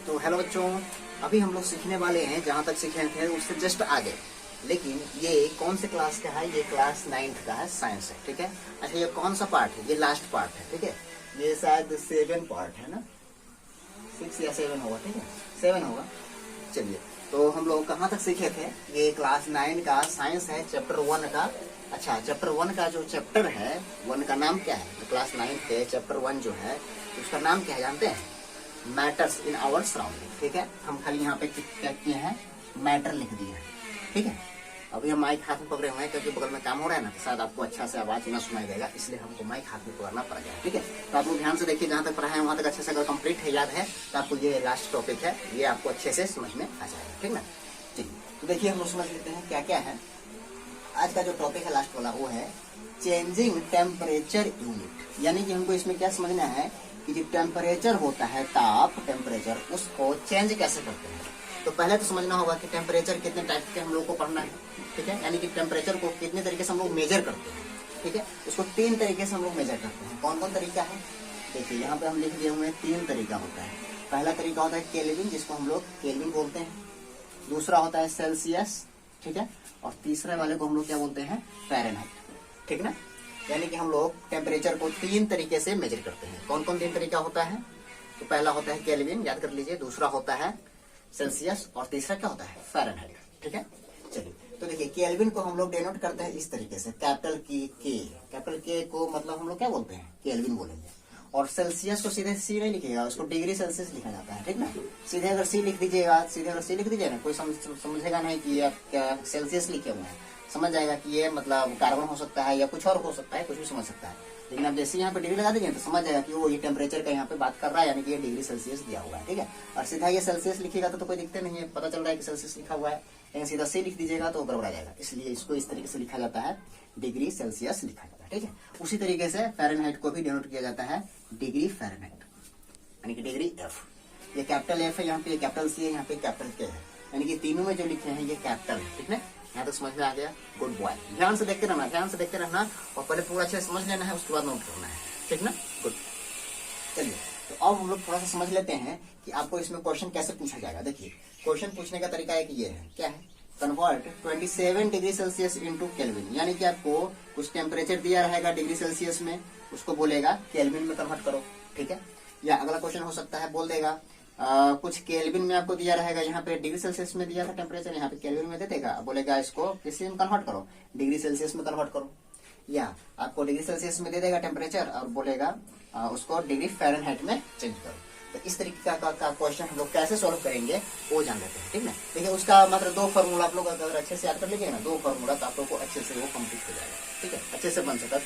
तो हेलो बच्चों, अभी हम लोग सीखने वाले हैं, जहाँ तक सीखे थे उससे जस्ट आगे। लेकिन ये कौन से क्लास का है? ये क्लास 9th का है, साइंस है। ठीक है। अच्छा, ये कौन सा पार्ट है? ये लास्ट पार्ट है। ठीक है। ये शायद 7 पार्ट है ना, 6 या 7 होगा। ठीक है, 7 होगा। चलिए, तो हम लोग कहाँ तक सीखे थे? ये क्लास 9 का साइंस है, चैप्टर 1 का। अच्छा, चैप्टर 1 का जो चैप्टर है, 1 का नाम क्या है? तो क्लास 9 के चैप्टर 1 जो है उसका नाम क्या है जानते हैं? Matters in our surrounding. ठीक है, हम खाली यहाँ पे क्या किए हैं? मैटर लिख दिए हैं। ठीक है। अभी हम माइक हाथ में पकड़े हुए हैं क्योंकि बगल में काम हो रहा है ना, तो शायद आपको अच्छा से आवाज ना सुनाई देगा, इसलिए हमको माइक हाथ में पकड़ना पड़ गया। ठीक है, तो आप लोग ध्यान से देखिए, जहाँ तक पढ़ा है वहाँ तक अच्छे से अगर कंप्लीट है, याद है, तो आपको ये लास्ट टॉपिक है, ये आपको अच्छे से समझ में आ जाएगा। ठीक ना। चलिए, तो देखिए हम लोग समझ लेते हैं क्या क्या है। आज का जो टॉपिक है लास्ट वाला, वो है चेंजिंग टेम्परेचर यूनिट। यानी कि हमको इसमें क्या समझना है कि जो टेम्परेचर होता है, ताप टेम्परेचर, उसको चेंज कैसे करते हैं। तो पहले तो समझना होगा कि टेम्परेचर कितने टाइप के हम लोग को पढ़ना है। ठीक है, यानी कि टेम्परेचर को कितने तरीके से हम लोग मेजर करते हैं। ठीक है, उसको 3 तरीके से हम लोग मेजर करते हैं। कौन कौन तरीका है? देखिए यहाँ पे हम लिख दिए हुए 3 तरीका होता है। पहला तरीका होता है केल्विन, जिसको हम लोग केल्विन बोलते हैं। दूसरा होता है सेल्सियस। ठीक है, और तीसरे वाले को हम लोग क्या बोलते हैं? फ़ारेनहाइट। ठीक ना। यानी कि हम लोग टेम्परेचर को 3 तरीके से मेजर करते हैं। कौन कौन 3 तरीका होता है? तो पहला होता है केल्विन, याद कर लीजिए। दूसरा होता है सेल्सियस, और तीसरा क्या होता है? फ़ारेनहाइट। ठीक है। चलिए, तो देखिए केल्विन को हम लोग डिनोट करते हैं इस तरीके से, कैपिटल की के। कैपिटल के को मतलब हम लोग क्या बोलते हैं? केल्विन बोलेंगे। और सेल्सियस को सीधे सी नहीं लिखेगा, उसको डिग्री सेल्सियस लिखा जाता है। ठीक ना। सीधे अगर सी लिख दीजिएगा, सीधे अगर सी लिख दीजिएगा ना, कोई समझेगा नहीं कि ये क्या सेल्सियस लिखे हुए हैं। समझ जाएगा कि ये मतलब कार्बन हो सकता है या कुछ और हो सकता है, कुछ भी समझ सकता है। लेकिन आप जैसे यहाँ पे डिग्री लगा दीजिए तो समझ जाएगा कि वो ये टेम्परेचर का यहाँ पे बात कर रहा है, यानी कि ये डिग्री सेल्सियस दिया हुआ है। ठीक है। और सीधा ये सेल्सियस लिखेगा तो कोई दिक्कत नहीं है, पता चल रहा है कि सेल्सियस लिखा हुआ है। लेकिन सीधा सी लिख दीजिएगा तो गड़बड़ा जाएगा, इसलिए इसको इस तरीके से लिखा जाता है, डिग्री सेल्सियस लिखा जाता है। ठीक है। उसी तरीके से फ़ारेनहाइट को भी डिनोट किया जाता है डिग्री फ़ारेनहाइट, यानी कि डिग्री एफ। ये कैपिटल एफ है यहाँ पे, कैपिटल सी है यहाँ पे, कैपिटल के है। यानी कि तीनों में जो लिखे हैं ये कैपिटल है। ठीक है, यहाँ तक समझ में आ गया? Good boy. ध्यान से देखते रहना, ध्यान से देखते रहना, और पहले पूरा अच्छे से समझ लेना है, उसके बाद नोट करना है। ठीक ना। गुड। चलिए, तो अब हम लोग थोड़ा सा समझ लेते हैं कि आपको इसमें क्वेश्चन कैसे पूछा जाएगा। देखिए, क्वेश्चन पूछने का तरीका एक ये है, क्या है? Convert 27 degree Celsius into kelvin. यानी कि आपको कुछ टेम्परेचर दिया रहेगा डिग्री सेल्सियस में, उसको बोलेगा केल्विन में कन्वर्ट करो। ठीक है। या अगला क्वेश्चन हो सकता है, बोल देगा कुछ केल्विन में आपको दिया रहेगा, यहाँ पे डिग्री सेल्सियस में दिया था टेम्परेचर, यहाँ पे केल्विन में दे देगा, बोलेगा इसको किसी में कन्वर्ट करो, डिग्री सेल्सियस में कन्वर्ट करो। या आपको डिग्री सेल्सियस में दे देगा टेम्परेचर और बोलेगा उसको डिग्री फ़ारेनहाइट में चेंज करो। तो इस तरीके का क्वेश्चन हम लोग कैसे सॉल्व करेंगे वो जान लेते हैं। ठीक है। देखिए, उसका मात्र 2 फॉर्मूला आप लोग अगर अच्छे से याद कर लीजिए ना, 2 फॉर्मूला, तो आप लोग को अच्छे से वो कंप्लीट हो जाएगा। ठीक है, अच्छे से बन सकता है,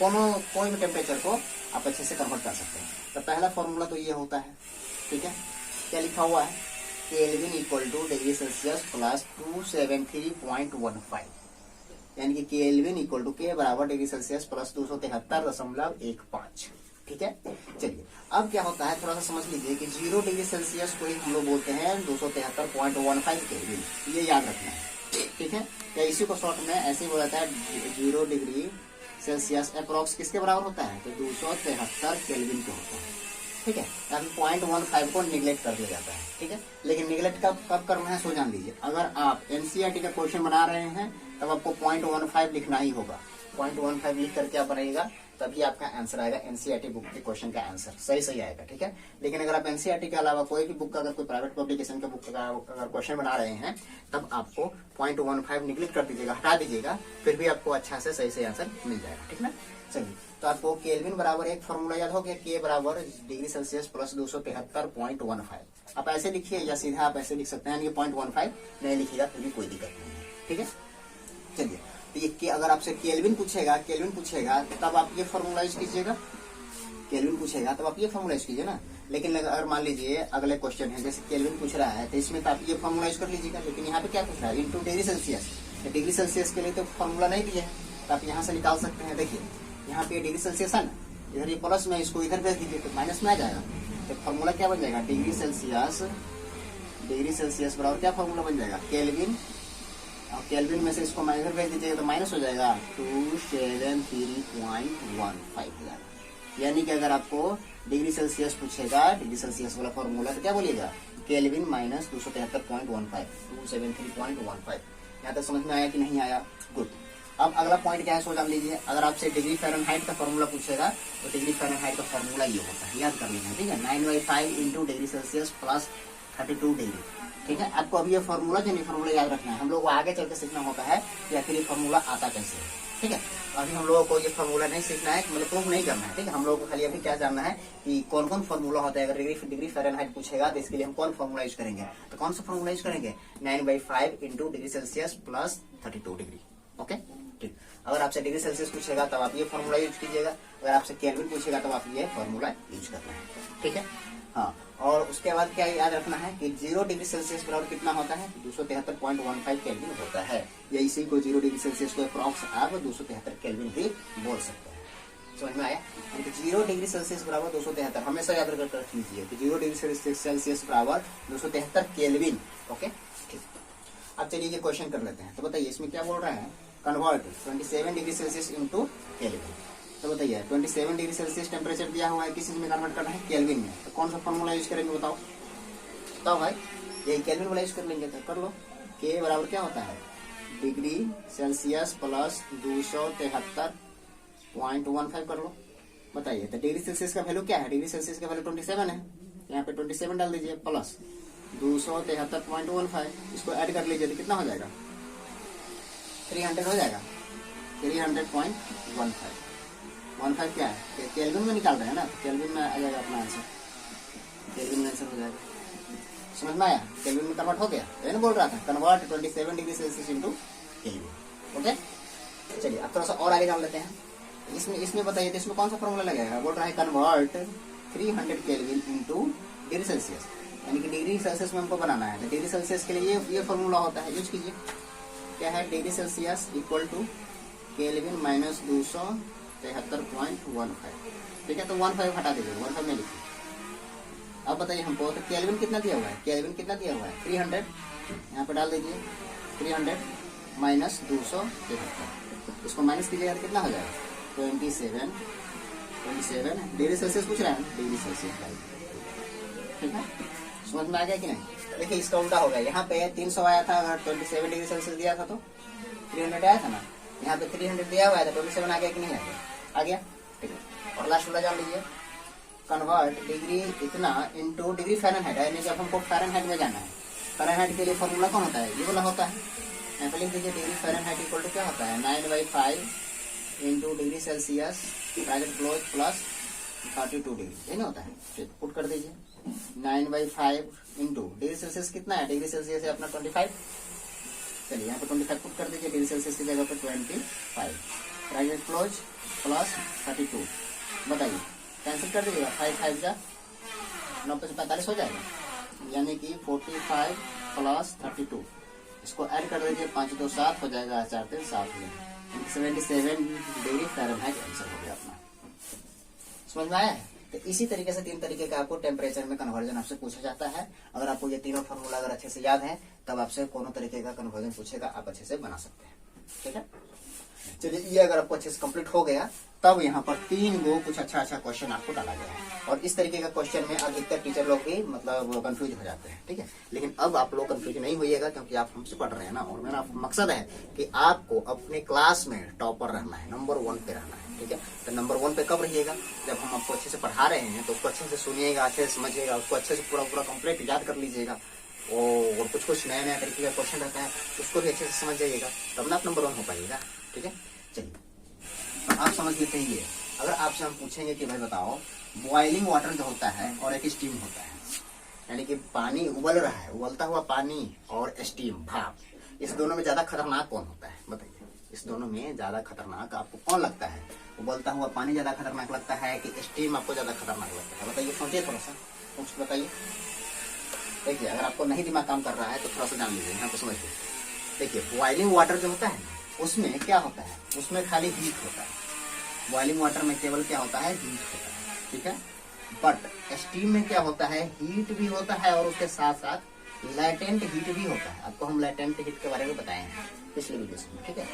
कोई भी टेम्परेचर को आप अच्छे से कन्वर्ट कर सकते हैं। तो पहला फॉर्मूला तो ये होता है। ठीक है, क्या लिखा हुआ है? Kelvin equal two degree Celsius plus 273.15, यानी कि केल्विन इक्वल टू के बराबर डिग्री सेल्सियस प्लस 273.15। ठीक है। चलिए, अब क्या होता है थोड़ा सा समझ लीजिए कि 0 डिग्री सेल्सियस को ही हम लोग बोलते हैं 273.15 केल्विन, ये याद रखना है। ठीक है, या इसी को शॉर्ट में ऐसे ही बोला जाता है, 0 डिग्री सेल्सियस अप्रोक्स किसके बराबर होता है? तो 273 केल्विन के होता है। ठीक है, यानी 0.15 को निगलेक्ट कर दिया जाता है। ठीक है, लेकिन निगलेक्ट कब करना है सो जान लीजिए। अगर आप एनसीईआरटी का क्वेश्चन बना रहे हैं तब आपको 0.15 लिखना ही होगा। 0.15 लिख करके आप बनाइएगा, तभी आपका आंसर आएगा। एनसीईआरटी बुक के क्वेश्चन का आंसर सही आएगा। ठीक है। लेकिन अगर आप एनसीईआरटी के अलावा कोई भी बुक का, अगर कोई प्राइवेट पब्लिकेशन के बुक का अगर क्वेश्चन बना रहे हैं, तब आपको 0.15 निगलेक्ट कर दीजिएगा, हटा दीजिएगा, फिर भी आपको अच्छा से सही आंसर मिल जाएगा। ठीक ना। चलिए, तो आपको केल्विन बराबर एक फॉर्मूला याद हो गया, के बराबर डिग्री सेल्सियस प्लस 273.15। आप ऐसे लिखिए या सीधा आप ऐसे लिख सकते हैं, यानी 0.15 नहीं लिखिएगा फिर भी कोई दिक्कत नहीं है। ठीक है। चलिए, तो ये अगर आपसे केल्विन पूछेगा तब आप ये फॉर्मूला यूज कीजिएगा। केल्विन पूछेगा तब आप ये फॉर्मूला यूज कीजिए ना। लेकिन अगर मान लीजिए अगले क्वेश्चन है, जैसे केल्विन पूछ रहा है, तो इसमें तो आप ये फॉर्मूला यूज कर लीजिएगा। लेकिन यहाँ पे क्या पूछ रहा है? Into degree Celsius. Degree Celsius के लिए तो फॉर्मूला नहीं दिया है, तो आप यहाँ से निकाल सकते हैं। देखिए, यहाँ पे डिग्री सेल्सियस है ना, इधर ये प्लस में, इसको इधर भेज दीजिए तो माइनस में आ जाएगा। तो फॉर्मूला क्या बन जाएगा? डिग्री सेल्सियस बराबर क्या फॉर्मूला बन जाएगा? केल्विन, और केल्विन में से इसको इधर भेज दीजिएगा तो माइनस हो जाएगा, 273.15। यानी कि अगर आपको डिग्री सेल्सियस पूछेगा, डिग्री सेल्सियस वाला फॉर्मूला, तो क्या बोलिएगा? Kelvin minus 273.15, 273.15। यहाँ तक समझ में आया कि नहीं आया? गुड। अब अगला पॉइंट क्या है सो जान लीजिए। अगर आपसे डिग्री फ़ारेनहाइट का फॉर्मूला पूछेगा तो डिग्री फ़ारेनहाइट का फॉर्मूला ये होता है, याद कर लेना, ठीक है। 9/5 into degree Celsius plus 32 degree, ठीक है। आपको अभी ये फॉर्मूला जो नहीं फॉर्मूला याद रखना है, हम लोग को आगे चल के सीखना होता है कि आखिर ये फॉर्मूला आता कैसे है, ठीक है। अभी हम लोगों को ये फॉर्मूला नहीं सीखना है, मतलब प्रूफ नहीं करना है, ठीक है। हम लोगों को खाली अभी क्या जानना है कि कौन कौन फॉर्मूला होता है। अगर डिग्री फ़ारेनहाइट पूछेगा तो इसके लिए हम कौन फॉर्मूला यूज करेंगे, तो कौन सा फॉर्मूला यूज करेंगे? 9/5 into degree Celsius plus 32 degree, okay, ठीक। अगर आपसे डिग्री सेल्सियस पूछेगा तब आप ये फॉर्मूला यूज कीजिएगा, अगर आपसे केल्विन पूछेगा तब आप ये फॉर्मूला यूज करना है, ठीक है। हाँ, और उसके बाद क्या याद रखना है कि 0 डिग्री सेल्सियस बराबर कितना होता है? 273.15 केल्विन होता है। या इसी को 0 डिग्री सेल्सियस को अप्रॉक्स आप 273 केल्विन भी बोल सकते हैं। समझ में आया? 0 डिग्री सेल्सियस बराबर 273, हमेशा याद रख लीजिए कि 0 डिग्री सेल्सियस बराबर 273 केल्विन, ओके, ठीक। अब चलिए ये क्वेश्चन कर लेते हैं। तो बताइए इसमें क्या बोल रहा है? Convert 27 degree Celsius into kelvin. तो बताइए 27 डिग्री सेल्सियस टेम्परेचर दिया हुआ है, किस चीज में कन्वर्ट करना है? केल्विन में। तो कौन सा फॉर्मूला यूज करेंगे बताओ? बताओ भाई, यही केल्विन वाला यूज कर लेंगे। तो कर लो, के बराबर क्या होता है? डिग्री सेल्सियस प्लस 273.15 कर लो। बताइए तो डिग्री सेल्सियस का वैल्यू क्या है? डिग्री सेल्सियस का वैल्यू 27 है, यहाँ पे 27 डाल दीजिए प्लस 273.15, इसको ऐड कर लीजिए तो कितना हो जाएगा? 300 हो जाएगा। 300.15 क्या है? केल्विन में निकाल रहे हैं ना, तो केल्विन में आ जाएगा अपना आंसर, केल्विन में आंसर हो जाएगा। समझ में आया? केल्विन में कन्वर्ट हो गया, ये बोल रहा था convert 27 degree Celsius into kelvin, okay. चलिए अब थोड़ा सा और आगे जान लेते हैं। इसमें बताइए तो इसमें कौन सा फॉर्मूला लगेगा? बोल रहा है convert 300 kelvin into degree Celsius, यानी कि डिग्री सेल्सियस में हमको बनाना है। तो डिग्री सेल्सियस के लिए ये फॉर्मूला होता है, यूज कीजिए। क्या है? Degree Celsius equal to Kelvin minus 273.15, ठीक है। तो 15 हटा दीजिए, 15 में लिखिए। अब बताइए हमको तो केल्विन कितना दिया हुआ है? केल्विन कितना दिया हुआ है? 300, यहाँ पे डाल दीजिए 300 माइनस 273, इसको माइनस कीजिएगा तो कितना हो जाएगा? 27 डिग्री सेल्सियस पूछ रहा है, डिग्री सेल्सियस, ठीक है। समझ में आ गया कि नहीं? देखिए इसका उल्टा हो गया, यहाँ पे 300 आया था, अगर 27 डिग्री सेल्सियस दिया था तो 300 आया था ना, यहाँ पे 300 दिया हुआ है तो 27 आ गया कि नहीं आ गया? आ गया, ठीक है। और लास्ट वाला जान लीजिए, कन्वर्ट डिग्री इतना इंटू डिग्री फ़ारेनहाइट, यानी जब हमको फ़ारेनहाइट में जाना है, फ़ारेनहाइट के लिए फॉर्मूला कौन होता है? ये वाला होता है। यहाँ पे लिख दीजिए डिग्री फ़ारेनहाइट इक्वल टू क्या होता है? 9/5 into degree Celsius bracket close plus 32 degree, ये नहीं होता है? ठीक, पुट कर दीजिए 9/5 इंटू डिग्री सेल्सियस कितना है? डिग्री सेल्सियस है अपना 25, चलिए यहाँ पे 25 पुट कर दीजिए, डिग्री सेल्सियस की जगह पे 25 ब्रैकेट क्लोज प्लस 32। बताइए कैंसिल कर दीजिएगा, 5 5 जा 9 पे 45 हो जाएगा, यानी कि 45 प्लस 32, इसको ऐड कर दीजिए, 5 2 7 हो जाएगा, 4 3 7 हो जाएगा, 77 डिग्री फ़ारेनहाइट आंसर हो गया अपना। समझ में आया है? तो इसी तरीके से 3 तरीके का आपको टेम्परेचर में कन्वर्जन आपसे पूछा जाता है। अगर आपको ये तीनों फॉर्मूला अगर अच्छे से याद है तब आपसे कोनो तरीके का कन्वर्जन पूछेगा, आप अच्छे से बना सकते हैं, ठीक है। चलिए ये अगर आपको अच्छे से कंप्लीट हो गया तब यहाँ पर 3 गो कुछ अच्छा क्वेश्चन आपको डाला गया है, और इस तरीके का क्वेश्चन में अधिकतर टीचर लोग भी मतलब कंफ्यूज हो जाते हैं, ठीक है। लेकिन अब आप लोग कंफ्यूज नहीं होइएगा, क्योंकि आप हमसे पढ़ रहे हैं ना, और मेरा मकसद है कि आपको अपने क्लास में टॉपर रहना है, नंबर 1 पे रहना है, ठीक है। तो नंबर 1 पे कब रहिएगा? जब हम आपको अच्छे से पढ़ा रहे हैं तो उसको अच्छे से सुनिएगा, अच्छे से समझिएगा, उसको अच्छे से पूरा कंप्लीट याद कर लीजिएगा, और कुछ नया तरीके का क्वेश्चन रहता है उसको भी अच्छे से समझ जाइएगा, तब ना आप नंबर 1 हो पाइएगा, ठीक है। चलिए तो आप समझ लेते हैं ये। अगर आपसे हम पूछेंगे कि भाई बताओ बॉइलिंग वाटर जो होता है और एक स्टीम होता है, यानी कि पानी उबल रहा है, उबलता हुआ पानी और स्टीम भाप, इस दोनों में ज्यादा खतरनाक कौन होता है? बताइए, इस दोनों में ज्यादा खतरनाक आपको कौन लगता है? उबलता हुआ पानी ज्यादा खतरनाक लगता है कि स्टीम आपको ज्यादा खतरनाक लगता है? बताइए, सोचिए थोड़ा सा, कुछ बताइए। देखिए अगर आपको नहीं दिमाग काम कर रहा है तो थोड़ा सा जान लीजिए, यहाँ पे समझिए। देखिए बॉइलिंग वाटर जो होता है उसमें क्या होता है? उसमें खाली हीट होता है। बॉइलिंग वाटर में केवल क्या होता है? हीट होता है, ठीक है। बट स्टीम में क्या होता है? हीट भी होता है और उसके साथ साथ लैटेंट हीट भी होता है। आपको हम लैटेंट हीट के बारे में बताए हैं पिछले वीडियो में, ठीक है।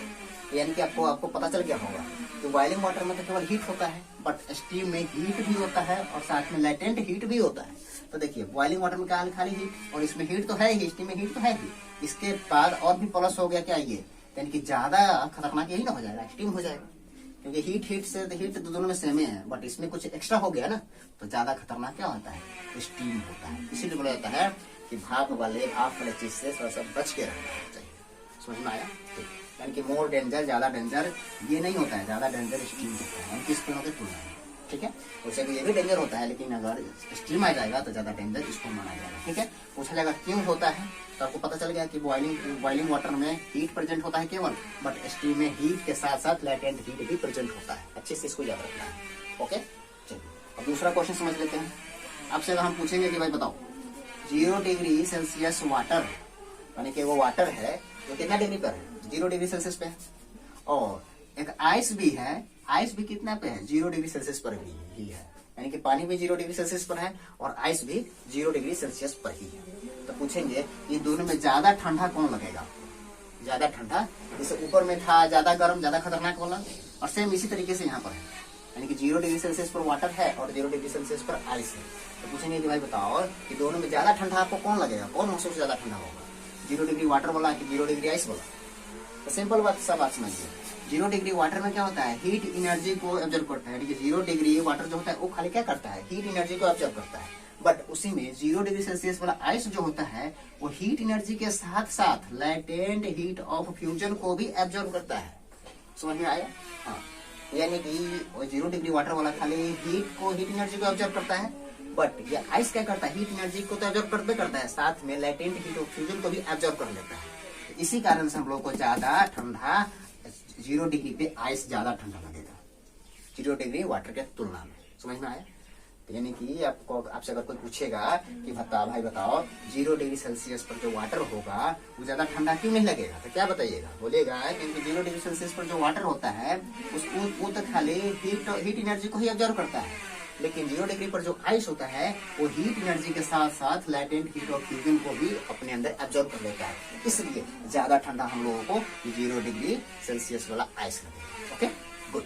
यानी कि आपको पता चल गया होगा कि बॉइलिंग वाटर में तो केवल हीट होता है, बट स्टीम में हीट भी होता है और साथ में लैटेंट हीट भी होता है। तो देखिए बॉइलिंग वाटर में क्या खाली हीट, और इसमें हीट तो है ही, स्टीम में हीट तो है ही, इसके बाद और भी प्लस हो गया क्या ये, यानी कि ज्यादा खतरनाक यही ना हो जाएगा, स्टीम हो जाएगा, क्योंकि हीट तो दोनों में सेम ही है, बट इसमें कुछ एक्स्ट्रा हो गया ना, तो ज्यादा खतरनाक क्या होता है, स्टीम होता है। इसीलिए बोला जाता है कि भाप वाले चीज से थोड़ा सा बच के रहना चाहिए। समझ में आया? यानी कि मोर डेंजर, ज्यादा डेंजर ये नहीं होता है, ज्यादा डेंजर स्टीम होता है, यानी स्टीम के तुलना में, ठीक है। वैसे ये भी डेंजर होता है, लेकिन अगर स्टीम आ जाएगा तो ज्यादा डेंजर इसको माना जाएगा, ठीक है। पूछा जाएगा क्यों होता है, तो आपको पता चल गया कि बॉइलिंग वाटर में हीट प्रेजेंट होता है केवल, बट स्टीम में हीट के साथ साथ लैटेंट हीट भी प्रेजेंट होता है। अच्छे से इसको याद रखना है, ओके। चलिए अब दूसरा क्वेश्चन समझ लेते हैं। आपसे अगर हम पूछेंगे कि भाई बताओ 0 डिग्री सेल्सियस वाटर, यानी कि वो वाटर है वो कितना डिग्री पर है, 0 डिग्री सेल्सियस पे है, और एक आइस भी है, आइस भी कितना पे है, 0 डिग्री सेल्सियस पर ही है, यानी कि पानी भी 0 डिग्री सेल्सियस पर है और आइस भी 0 डिग्री सेल्सियस पर ही है। तो पूछेंगे ये दोनों में ज्यादा ठंडा कौन लगेगा, ज्यादा ठंडा, जैसे ऊपर में था ज्यादा गर्म ज्यादा खतरनाक वाला, और सेम इसी तरीके से यहाँ पर है, यानी कि 0 डिग्री सेल्सियस पर वाटर है और 0 डिग्री सेल्सियस पर आइस है। तो पूछेंगे कि भाई बताओ कि दोनों में ज्यादा ठंडा आपको कौन लगेगा, कौन महसूस ज्यादा ठंडा होगा, 0 डिग्री वाटर वाला कि 0 डिग्री आइस वाला। तो सिंपल बात, सब बात समझिए। 0 डिग्री वाटर में क्या होता है, हीट एनर्जी को एब्जॉर्ब करता है, 0 डिग्री वाटर जो होता है वो खाली क्या करता है, हीट एनर्जी को एब्जॉर्ब करता है, बट उसी में 0 डिग्री सेल्सियस वाला आइस जो होता है वो हीट एनर्जी के साथ साथ लैटेंट हीट ऑफ फ्यूजन को भी एब्जॉर्ब करता है। समझ में आया? हाँ, यानी कि 0 डिग्री वाटर वाला खाली हीट एनर्जी को एब्जॉर्ब करता है, बट ये आइस क्या करता है, हीट एनर्जी को तो एब्जॉर्ब करता है, साथ में लैटेंट हीट ऑफ फ्यूजन को भी एब्जॉर्ब कर लेता है। इसी कारण से हम लोग को ज्यादा ठंडा 0 डिग्री पे आइस ज्यादा ठंडा लगेगा 0 डिग्री वाटर के तुलना में। समझ में आया? तो यानी कि आपसे अगर कोई पूछेगा कि भाई बताओ 0 डिग्री सेल्सियस पर जो वाटर होगा वो ज्यादा ठंडा क्यों नहीं लगेगा, तो क्या बताइएगा, बोलेगा क्योंकि 0 डिग्री सेल्सियस पर जो वाटर होता है वो तो खाली हीट एनर्जी को ही एब्जॉर्ब करता है, लेकिन 0 डिग्री पर जो आइस होता है वो हीट एनर्जी के साथ साथ लैटेंट हीट ऑफ फ्यूजन को भी अपने अंदर एब्जॉर्ब कर लेता है, इसलिए ज्यादा ठंडा हम लोगों को 0 डिग्री सेल्सियस वाला आइस लगेगा। Okay, good.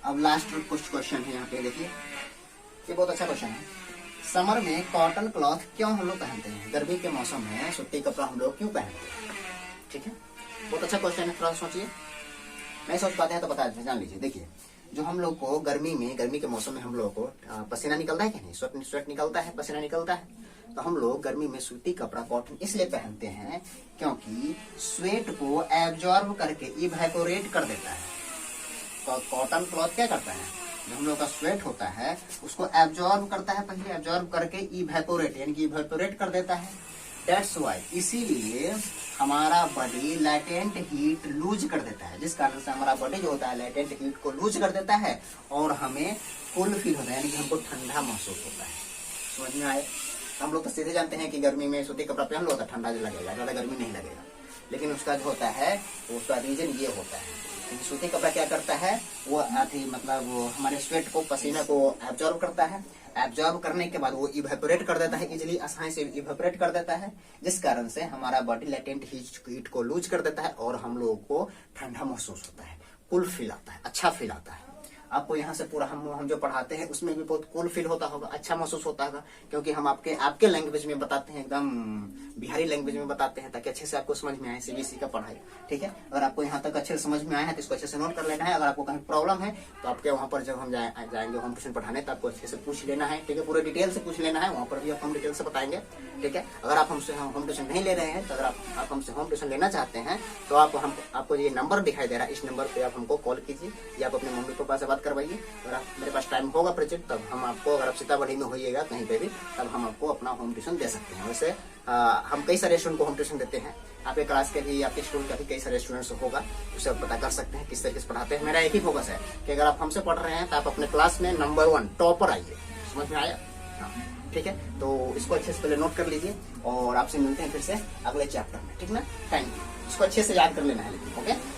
अब लास्ट क्वेश्चन है यहाँ पे, देखिए ये बहुत अच्छा क्वेश्चन है। समर में कॉटन क्लॉथ क्यों हम लोग पहनते हैं, गर्मी के मौसम में सूती कपड़ा हम लोग क्यों पहनते हैं, ठीक है, बहुत अच्छा क्वेश्चन है, थोड़ा सोचिए। नहीं सोच पाते हैं तो बता जान लीजिए। देखिए जो हम लोग को गर्मी के मौसम में हम लोग को पसीना निकलता है कि नहीं, स्वेट निकलता है, पसीना निकलता है, तो हम लोग गर्मी में सूती कपड़ा कॉटन इसलिए पहनते हैं क्योंकि स्वेट को एब्जॉर्ब करके इवेपोरेट कर देता है। तो कॉटन क्लॉथ क्या करता है, जो हम लोग का स्वेट होता है उसको एब्जॉर्ब करता है, पहले एब्जॉर्ब करके इवेपोरेट यानी कि इवेपोरेट कर देता है। दैट्स वाई, इसीलिए हमारा बॉडी लैटेंट हीट लूज कर देता है, जिस कारण से हमारा बॉडी जो होता है लैटेंट हीट को लूज कर देता है और हमें कूल फील होता है, यानी कि हमको ठंडा महसूस होता है। समझ में आए? हम लोग तो सीधे जानते हैं कि गर्मी में सूती कपड़ा पहन लो तो ठंडा लगेगा, ज्यादा गर्मी नहीं लगेगा, लेकिन उसका जो होता है उसका रीजन ये होता है कि सूती कपड़ा क्या करता है, वो मतलब वो हमारे स्वेट को, पसीना को एब्जॉर्ब करता है, एब्जॉर्ब करने के बाद वो इवेपोरेट कर देता है, इजिली आसानी से इवेपोरेट कर देता है, जिस कारण से हमारा बॉडी लेटेंट हीट को लूज कर देता है और हम लोगों को ठंडा महसूस होता है, कूल फील आता है, अच्छा फील आता है। आपको यहाँ से पूरा हम जो पढ़ाते हैं उसमें भी बहुत कूल फील होता होगा, अच्छा महसूस होता होगा, क्योंकि हम आपके लैंग्वेज में बताते हैं, एकदम बिहारी लैंग्वेज में बताते हैं ताकि अच्छे से आपको समझ में आए, सीबीएसई का पढ़ाई, ठीक है। अगर आपको यहाँ तक अच्छे से समझ में आया है तो इसको अच्छे से नोट कर लेना है। अगर आपको कहीं प्रॉब्लम है तो आपके वहाँ पर जब हम जाएंगे होम ट्यूशन पढ़ाने तो आपको अच्छे से पूछ लेना है, ठीक है, पूरे डिटेल से पूछ लेना है, वहाँ पर भी आप हम डिटेल से बताएंगे, ठीक है। अगर आप हमसे होम ट्यूशन नहीं ले रहे हैं तो अगर आप हमसे होम ट्यूशन लेना चाहते हैं तो आपको ये नंबर दिखाई दे रहा है, इस नंबर पे आप हमको कॉल कीजिए या आप अपने मम्मी पापा से बात करवाइए। अगर मेरे पास टाइम होगा प्रेजेंट तब हम आपको, अगर आप सीतामढ़ी में होइएगा कहीं पे भी, तब हम आपको अपना होम ट्यूशन दे सकते हैं। वैसे हम कई सारे स्टूडेंट को होम ट्यूशन देते हैं, आपके क्लास के भी, आपके स्कूल का भी कई सारे स्टूडेंट्स होगा, उसे आप पता कर सकते हैं किस तरीके से पढ़ाते हैं। मेरा एक ही फोकस है कि अगर आप हमसे पढ़ रहे हैं तो आप अपने क्लास में नंबर 1 टॉपर आइए। समझ में आया? हाँ, ठीक है। तो इसको अच्छे से पहले नोट कर लीजिए और आपसे मिलते हैं फिर से अगले चैप्टर में, ठीक ना। Thank you. इसको अच्छे से याद कर लेना है लेकिन, ओके।